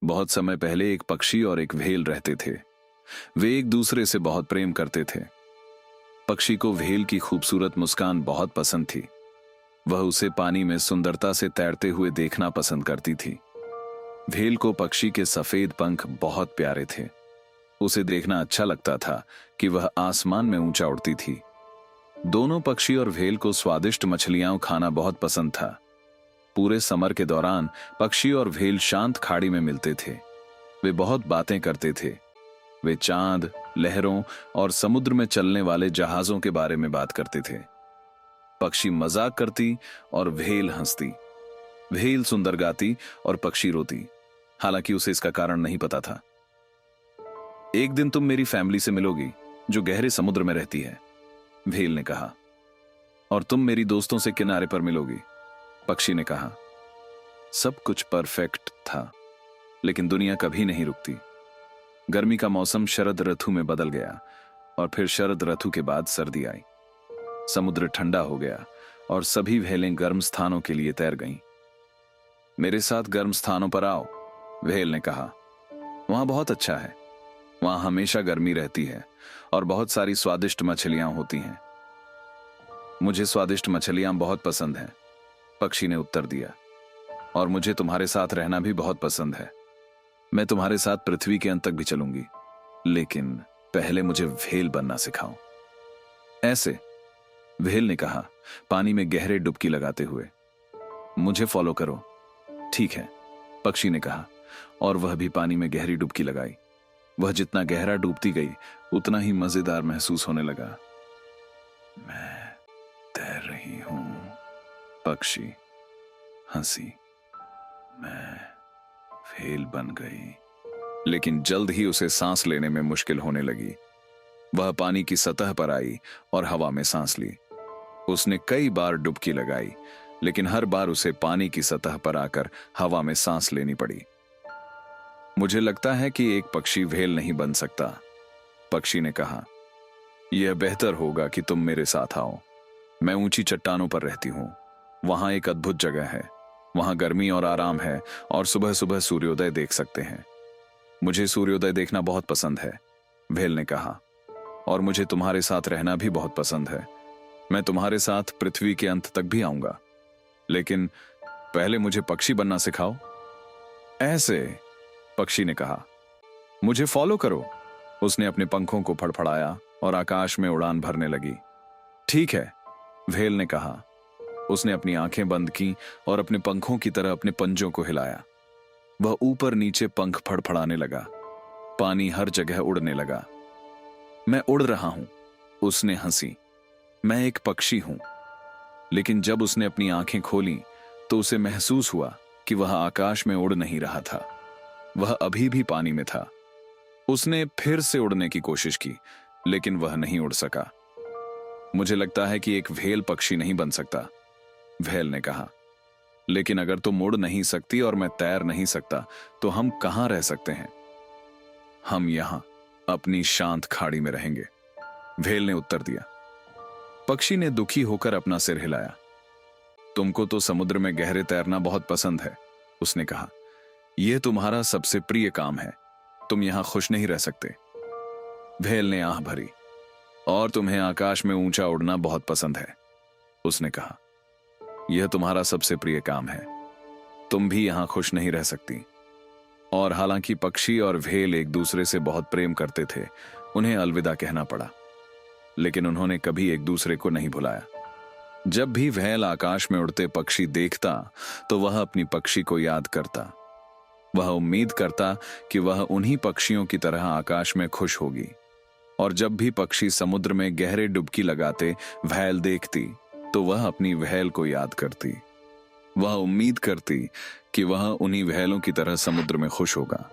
बहुत समय पहले एक पक्षी और एक व्हेल रहते थे। वे एक दूसरे से बहुत प्रेम करते थे। पक्षी को व्हेल की खूबसूरत मुस्कान बहुत पसंद थी। वह उसे पानी में सुंदरता से तैरते हुए देखना पसंद करती थी। व्हेल को पक्षी के सफेद पंख बहुत प्यारे थे। उसे देखना अच्छा लगता था कि वह आसमान में ऊंचा उड़ती थी। दोनों पक्षी और व्हेल को स्वादिष्ट मछलियां खाना बहुत पसंद था। पूरे समर के दौरान पक्षी और व्हेल शांत खाड़ी में मिलते थे। वे बहुत बातें करते थे। वे चांद, लहरों और समुद्र में चलने वाले जहाजों के बारे में बात करते थे। पक्षी मजाक करती और व्हेल हंसती। व्हेल सुंदर गाती और पक्षी रोती, हालांकि उसे इसका कारण नहीं पता था। एक दिन तुम मेरी फैमिली से मिलोगी जो गहरे समुद्र में रहती है, व्हेल ने कहा। और तुम मेरी दोस्तों से किनारे पर मिलोगी, पक्षी ने कहा। सब कुछ परफेक्ट था, लेकिन दुनिया कभी नहीं रुकती। गर्मी का मौसम शरद ऋतु में बदल गया और फिर शरद ऋतु के बाद सर्दी आई। समुद्र ठंडा हो गया और सभी व्हेलें गर्म स्थानों के लिए तैर गईं। मेरे साथ गर्म स्थानों पर आओ, व्हेल ने कहा। वहां बहुत अच्छा है। वहां हमेशा गर्मी रहती है और बहुत सारी स्वादिष्ट मछलियां होती हैं। मुझे स्वादिष्ट मछलियां बहुत पसंद हैं, पक्षी ने उत्तर दिया। और मुझे तुम्हारे साथ रहना भी बहुत पसंद है। मैं तुम्हारे साथ पृथ्वी के अंत तक भी चलूंगी, लेकिन पहले मुझे व्हेल बनना सिखाओ। ऐसे, व्हेल ने कहा, पानी में गहरे डुबकी लगाते हुए। मुझे फॉलो करो। ठीक है, पक्षी ने कहा, और वह भी पानी में गहरी डुबकी लगाई। वह जितना गहरा डूबती गई उतना ही मजेदार महसूस होने लगा। मैं तैर रही हूं, पक्षी हंसी। मैं व्हेल बन गई। लेकिन जल्द ही उसे सांस लेने में मुश्किल होने लगी। वह पानी की सतह पर आई और हवा में सांस ली। उसने कई बार डुबकी लगाई, लेकिन हर बार उसे पानी की सतह पर आकर हवा में सांस लेनी पड़ी। मुझे लगता है कि एक पक्षी व्हेल नहीं बन सकता, पक्षी ने कहा। यह बेहतर होगा कि तुम मेरे साथ आओ। मैं ऊंची चट्टानों पर रहती हूं। वहां एक अद्भुत जगह है। वहां गर्मी और आराम है और सुबह सुबह सूर्योदय देख सकते हैं। मुझे सूर्योदय देखना बहुत पसंद है, व्हेल ने कहा। और मुझे तुम्हारे साथ रहना भी बहुत पसंद है। मैं तुम्हारे साथ पृथ्वी के अंत तक भी आऊंगा, लेकिन पहले मुझे पक्षी बनना सिखाओ। ऐसे, पक्षी ने कहा। मुझे फॉलो करो। उसने अपने पंखों को फड़फड़ाया और आकाश में उड़ान भरने लगी। ठीक है, व्हेल ने कहा। उसने अपनी आंखें बंद की और अपने पंखों की तरह अपने पंजों को हिलाया। वह ऊपर नीचे पंख फड़फड़ाने लगा। पानी हर जगह उड़ने लगा। मैं उड़ रहा हूं, उसने हंसी। मैं एक पक्षी हूं। लेकिन जब उसने अपनी आंखें खोली तो उसे महसूस हुआ कि वह आकाश में उड़ नहीं रहा था। वह अभी भी पानी में था। उसने फिर से उड़ने की कोशिश की, लेकिन वह नहीं उड़ सका। मुझे लगता है कि एक व्हेल पक्षी नहीं बन सकता, व्हेल ने कहा। लेकिन अगर तुम उड़ नहीं सकती और मैं तैर नहीं सकता, तो हम कहां रह सकते हैं? हम यहां अपनी शांत खाड़ी में रहेंगे, व्हेल ने उत्तर दिया। पक्षी ने दुखी होकर अपना सिर हिलाया। तुमको तो समुद्र में गहरे तैरना बहुत पसंद है, उसने कहा। यह तुम्हारा सबसे प्रिय काम है। तुम यहां खुश नहीं रह सकते, व्हेल ने आह भरी। और तुम्हें आकाश में ऊंचा उड़ना बहुत पसंद है, उसने कहा। यह तुम्हारा सबसे प्रिय काम है। तुम भी यहां खुश नहीं रह सकती। और हालांकि पक्षी और व्हेल एक दूसरे से बहुत प्रेम करते थे, उन्हें अलविदा कहना पड़ा, लेकिन उन्होंने कभी एक दूसरे को नहीं भुलाया। जब भी व्हेल आकाश में उड़ते पक्षी देखता तो वह अपनी पक्षी को याद करता। वह उम्मीद करता कि वह उन्हीं पक्षियों की तरह आकाश में खुश होगी। और जब भी पक्षी समुद्र में गहरे डुबकी लगाते व्हेल देखती तो वह अपनी व्हेल को याद करती। वह उम्मीद करती कि वह उन्हीं व्हेलों की तरह समुद्र में खुश होगा।